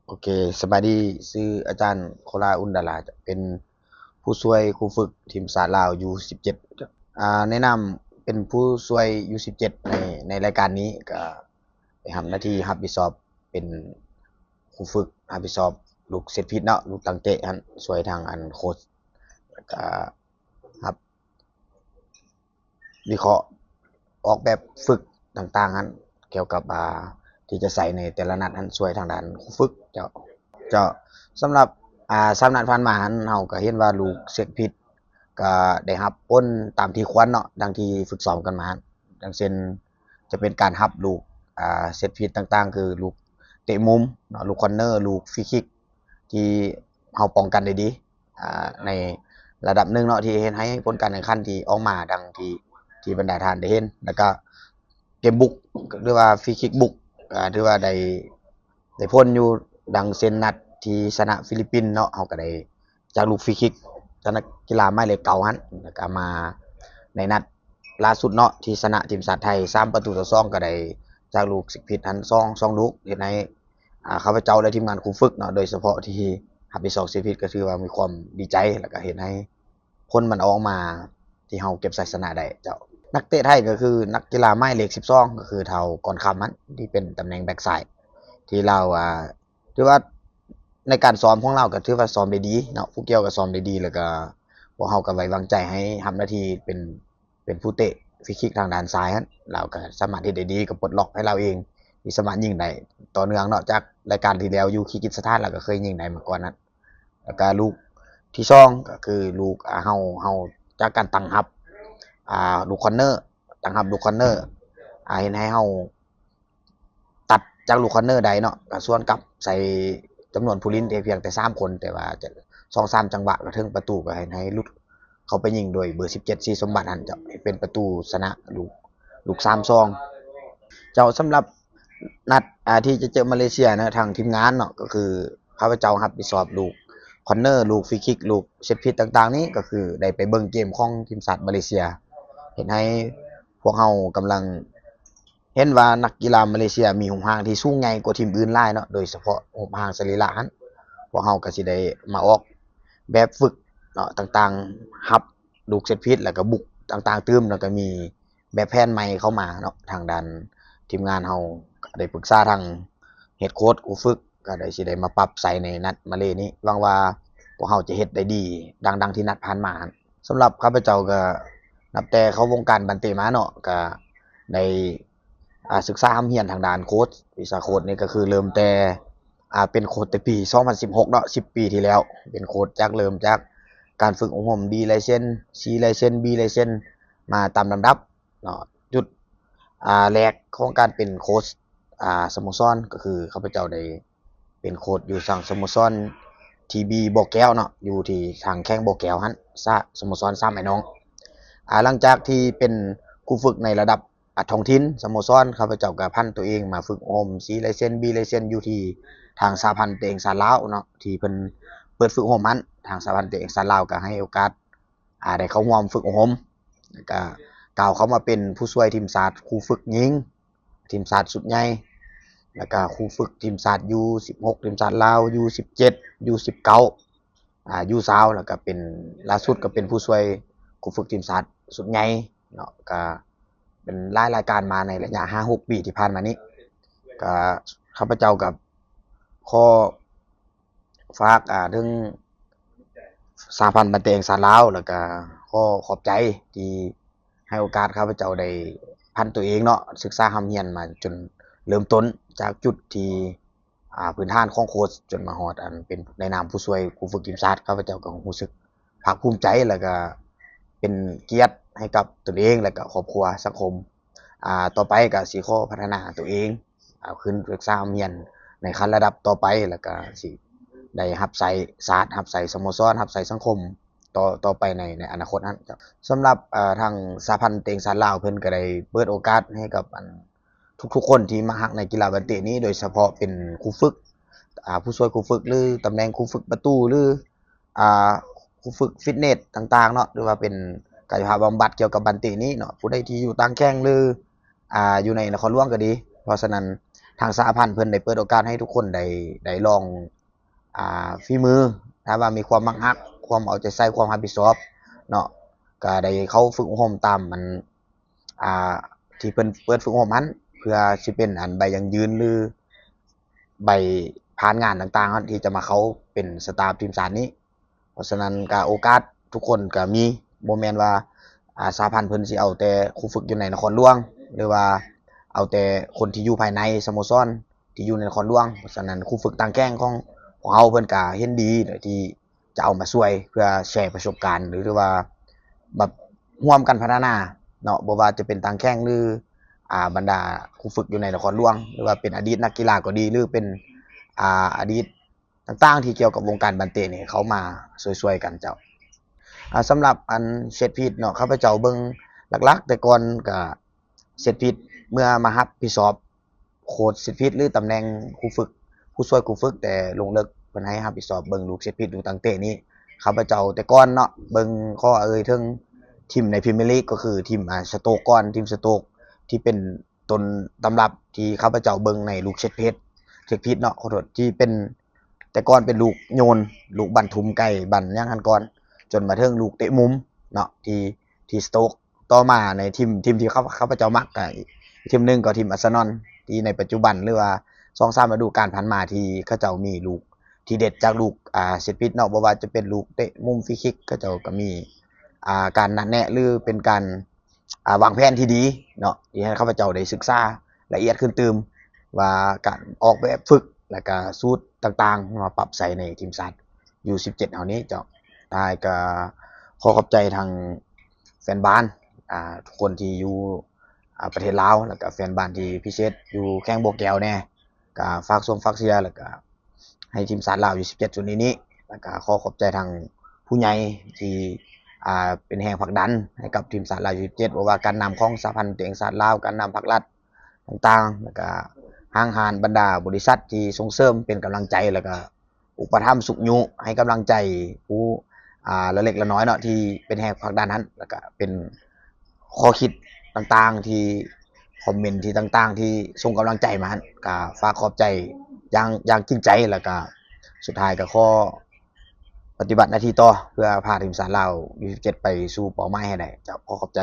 โอเคสบายดีชื่ออาจารย์โคลาอุนดาราจะเป็นผู้ช่วยครูฝึกทีมสาลาวยู17แนะนำเป็นผู้ช่วยยู17ในรายการนี้ก็ไปทำหน้าที่รับผิดชอบเป็นครูฝึกรับผิดชอบลูกเซตพิษเนาะลูกตั้งเตะฮั่นช่วยทางอันโค้ชแล้วก็ครับวิเคราะห์ออกแบบฝึกต่างๆฮั่นเกี่ยวกับที่จะใส่ในแต่ละนัดฮั่นช่วยทางด้านครูฝึกเจ้าสำหรับ3นัดผ่านมาหั้นเราก็เห็นว่าลูกเซตพิษก็ได้รับผลตามที่ควรเนาะดังที่ฝึกซ้อมกันมาอย่างเช่นจะเป็นการรับลูกเซตพิษต่างๆคือลูกเตะมุมเนาะลูกคอร์เนอร์ลูกฟรีคิกที่เราป้องกันได้ดีในระดับหนึ่งเนาะที่เฮ็ดให้ผลการแข่งขันที่ออกมาดังที่บรรดาท่านได้เห็นแล้วก็เกมบุกหรือว่าฟรีคิกบุกถือว่าได้ผลอยู่ดังเช่นนัดที่ชนะฟิลิปปินส์เนาะเราก็ได้จากลูกฟรีคิกจากนักกีฬาหมายเลขเก่าหั้นแล้วก็มาในนัดล่าสุดเนาะที่ชนะทีมชาติไทย3-2ก็ได้จากลูกสิผิดหัน2ลูกเฮ็ดให้ข้าพเจ้าและทีมงานครูฝึกเนาะโดยเฉพาะที่รับผิดชอบสิผิดก็ถือว่ามีความดีใจแล้วก็เฮ็ดให้ผลมันออกมาที่เราเก็บชัยชนะได้เจ้านักเตะไทยก็คือนักกีฬาหมายเลข12ก็คือเฒ่าก่อนคำมันที่เป็นตำแหน่งแบ็กซ้ายที่เราถือว่าในการซ้อมของเราก็ถือว่าซ้อมได้ดีเนาะผู้เกี่ยวก็ซ้อมได้ดีแล้วก็พวกเราก็ไว้วางใจให้ทำหน้าที่เป็นผู้เตะฟรีคิกทางด้านซ้ายนั้นเราก็สามารถเฮ็ดได้ดีก็ปลดล็อกให้เราเองที่สามารถยิงได้ต่อเนื่องเนาะจากรายการที่แล้วอยู่คีร์กิสถานเราก็เคยยิงได้มาก่อนนั้นแล้วก็ลูกที่2ก็คือลูกเฮาจากการตั้งรับลูกคอร์เนอร์ตั้งรับลูกคอร์เนอร์เฮ็ดให้เฮาตัดจากลูกคอร์เนอร์ได้เนาะก็สวนกลับใส่จำนวนผู้เล่นได้เพียงแต่3คนแต่ว่าจะ2-3จังหวะก็ถึงประตูก็เฮ็ดให้หลุดเข้าไปยิงโดยเบอร์17สีสมบัติหั้นจะเป็นประตูชนะลูก3-2เจ้าสำหรับนัดที่จะเจอมาเลเซียนะทางทีมงานเนาะก็คือข้าพเจ้ารับผิดชอบลูกคอร์เนอร์ลูกฟรีคิกลูกเซตพีซต่างๆนี้ก็คือได้ไปเบิ่งเกมของทีมชาติมาเลเซียเห็นให้พวกเรากำลังเห็นว่านักกีฬามาเลเซียมีหุมหางที่สูงใหญ่กว่าทีมอื่นหลายเนาะโดยเฉพาะหุมหางสรีระหั้นพวกเราก็สิได้มาออกแบบฝึกเนาะต่างๆรับลูกเซตพีซแล้วก็บุกต่างๆตื่มแล้วก็มีแบบแผนใหม่เข้ามาเนาะทางด้านทีมงานเราก็ได้ปรึกษาทางเฮดโค้ชผู้ฝึกก็ได้สิได้มาปรับใส่ในนัดมาเลนี้หวังว่าพวกเราจะเฮ็ดได้ดีดังที่นัดผ่านมาสำหรับข้าพเจ้าก็นับแต่เข้าวงการบันเตมาเนาะก็ได้ศึกษาร่ำเรียนทางด้านโค้ชวิชาโค้ชนี่ก็คือเริ่มแต่เป็นโค้ชแต่ปี2016เนาะ10ปีที่แล้วเป็นโค้ชจากเริ่มจากการฝึกอบรม D License C License B License มาตามลำดับเนาะจุดแรกของการเป็นโค้ชสโมสรก็คือข้าพเจ้าได้เป็นโค้ชอยู่สั่งสโมสร TB บ่อแก้วเนาะอยู่ที่ทางแข้งบ่อแก้วหั่นสโมสรซ้ำไอ้น้องหลังจากที่เป็นครูฝึกในระดับท้องถิ่นสโมสรข้าพเจ้าก็พันตัวเองมาฝึกอบรม C License B License อยู่ที่ทางสหพันธ์เตะแห่งชาติลาวเนาะที่เพิ่นเปิดฝึกอบรมนั้นทางสหพันธ์เตะแห่งชาติลาวก็ให้โอกาสได้เข้าร่วมฝึกอบรมแล้วก็ก้าวเข้ามาเป็นผู้ช่วยทีมชาติครูฝึกหญิงทีมชาติชุดใหญ่แล้วก็ครูฝึกทีมชาติ U16 ทีมชาติลาว U17 U19 U20แล้วก็เป็นล่าสุดก็เป็นผู้ช่วยครูฝึกทีมชาติชุดใหญ่เนาะก็เป็นหลายรายการมาในระยะ5-6ปีที่ผ่านมานี้ก็ข้าพเจ้ากับขอฝากถึงสหพันธ์บันเตงสารลาวแล้วก็ขอขอบใจที่ให้โอกาสข้าพเจ้าได้พันตัวเองเนาะศึกษาร่ำเรียนมาจนเริ่มต้นจากจุดที่พื้นฐานของโค้ชจนมาฮอดอันเป็นในนามผู้ช่วยครูฝึกทีมชาติข้าพเจ้าก็รู้สึกภาคภูมิใจแล้วก็เป็นเกียรติให้กับตนเองและก็ครอบครัวสังคมต่อไปก็สิขอพัฒนาตัวเองขึ้นศึกษาร่ำเรียนในขั้นระดับต่อไปแล้วก็สิได้รับใช้ชาติรับใช้สโมสรรับใช้สังคมต่อไปในอนาคตนั้นครับสำหรับทางสหพันธ์เตะสารลาวเพิ่นก็ได้เปิดโอกาสให้กับทุกๆคนที่มารักในกีฬาบัลเตะนี้โดยเฉพาะเป็นครูฝึกผู้ช่วยครูฝึกหรือตำแหน่งครูฝึกประตูหรืออ่าครูฝึกฟิตเนสต่างๆเนาะหรือว่าเป็นกายภาพบำบัดเกี่ยวกับบัลเตะนี้เนาะผู้ใดที่อยู่ต่างแข้งหรืออยู่ในนครหลวงก็ดีเพราะฉะนั้น ทางสหพันธ์เพิ่นได้เปิดโอกาสให้ทุกคนได้ลองฝีมือถ้าว่ามีความมักฮักความเอาใจใส่ความรับผิดชอบเนาะก็ได้เข้าฝึกอบรมตามมันอ่าที่เพิ่นเปิดฝึกอบรมนั้นเพื่อสิเป็นอันใบยั่งยืนหรือใบผ่านงานต่างๆที่จะมาเข้าเป็นสตาฟทีมชาตินี้เพราะฉะนั้นก็โอกาสทุกคนก็มีบ่แม่นว่าสหพันธ์เพิ่นสิเอาแต่ครูฝึกอยู่ในนครหลวงหรือว่าเอาแต่คนที่อยู่ภายในสโมสรที่อยู่ในนครหลวงเพราะฉะนั้นครูฝึกต่างแข้งของเฮาเพิ่นก็เห็นดีที่จะเอามาช่วยเพื่อแชร์ประสบการณ์หรือว่าแบบร่วมกันพัฒนาเนาะบ่ว่าจะเป็นต่างแข้งหรือบรรดาครูฝึกอยู่ในนครหลวงหรือว่าเป็นอดีตนักกีฬาก็ดีหรือเป็นอดีตต่างๆที่เกี่ยวกับวงการบันเตะนี่เขามาช่วยๆกันเจ้าสำหรับอันเซตพีซเนาะข้าพเจ้าเบิ่งหลักๆแต่ก่อนก็เซตพีซเมื่อมารับผิดชอบโค้ชเซตพีซหรือตำแหน่งครูฝึกผู้ช่วยครูฝึกแต่ลงเลิกเพิ่นให้รับผิดชอบเบิ่งลูกเซตพีซลูกตั้งเตะนี้ข้าพเจ้าแต่ก่อนเนาะเบิ่งข้อถึงทีมในพรีเมียร์ลีกก็คือทีมสโต๊กก่อนทีมสโต๊กที่เป็นต้นตำรับที่ข้าพเจ้าเบิ่งในลูกเซตพีซเนาะขอโทษที่เป็นแต่ก่อนเป็นลูกโยนลูกบั่นทุ่มไกลบั่นหยังหั่นก่อน จนมาถึงลูกเตะมุมเนาะที่สโต๊กต่อมาในทีมที่เขาพเจ้ามักก็อีกทีมหนึงก็ทีมอาร์เซนอลที่ในปัจจุบันหรือว่า2-3ฤดูกาลผ่านมาที่เขาเจ้ามีลูกที่เด็ดจากลูกเซตปิสเนาะบ่ว่าจะเป็นลูกเตะมุมฟรีคิกเขาเจ้าก็มีการนัดแนะหรือเป็นการวางแผนที่ดีเนาะที่ให้ข้าพเจ้าได้ศึกษาละเอียดขึ้นตืมว่าการออกแบบฝึกแล้วก็สูตรต่างๆมาปรับใส่ในทีมชาติ U17 เฮานี้เจ้า ได้ก็ขอขอบใจทางแฟนบ้านทุกคนที่อยู่ประเทศลาวแล้วก็แฟนบ้านที่พิเศษอยู่แข้งโบกแก้วแน่ก็ฝากส่งฝากเชียร์แล้วก็ให้ทีมชาติลาวอยู่17จุดนี้แล้วก็ขอขอบใจทางผู้ใหญ่ที่เป็นแรงผลักดันให้กับทีมชาติลาวอยู่17บ่ว่าการนำของสหพันธ์เตะแห่งชาติลาวการนำภาครัฐต่างๆแล้วก็ทางหารบรรดาบริษัทที่ส่งเสริมเป็นกำลังใจแล้วก็อุปถัมภ์สุขยุให้กำลังใจผู้ ละเล็กละน้อยเนาะที่เป็นแรงผลักดันนั้นแล้วก็เป็นข้อคิดต่างๆที่คอมเมนต์ที่ต่างๆที่ส่งกำลังใจมาก็ฝากขอบใจอย่างจริงใจแล้วก็สุดท้ายก็ขอปฏิบัติหน้าที่ต่อเพื่อพาทีมชาติลาว U17 ไปสู่เป้าหมายให้ได้เจ้าขอขอบใจ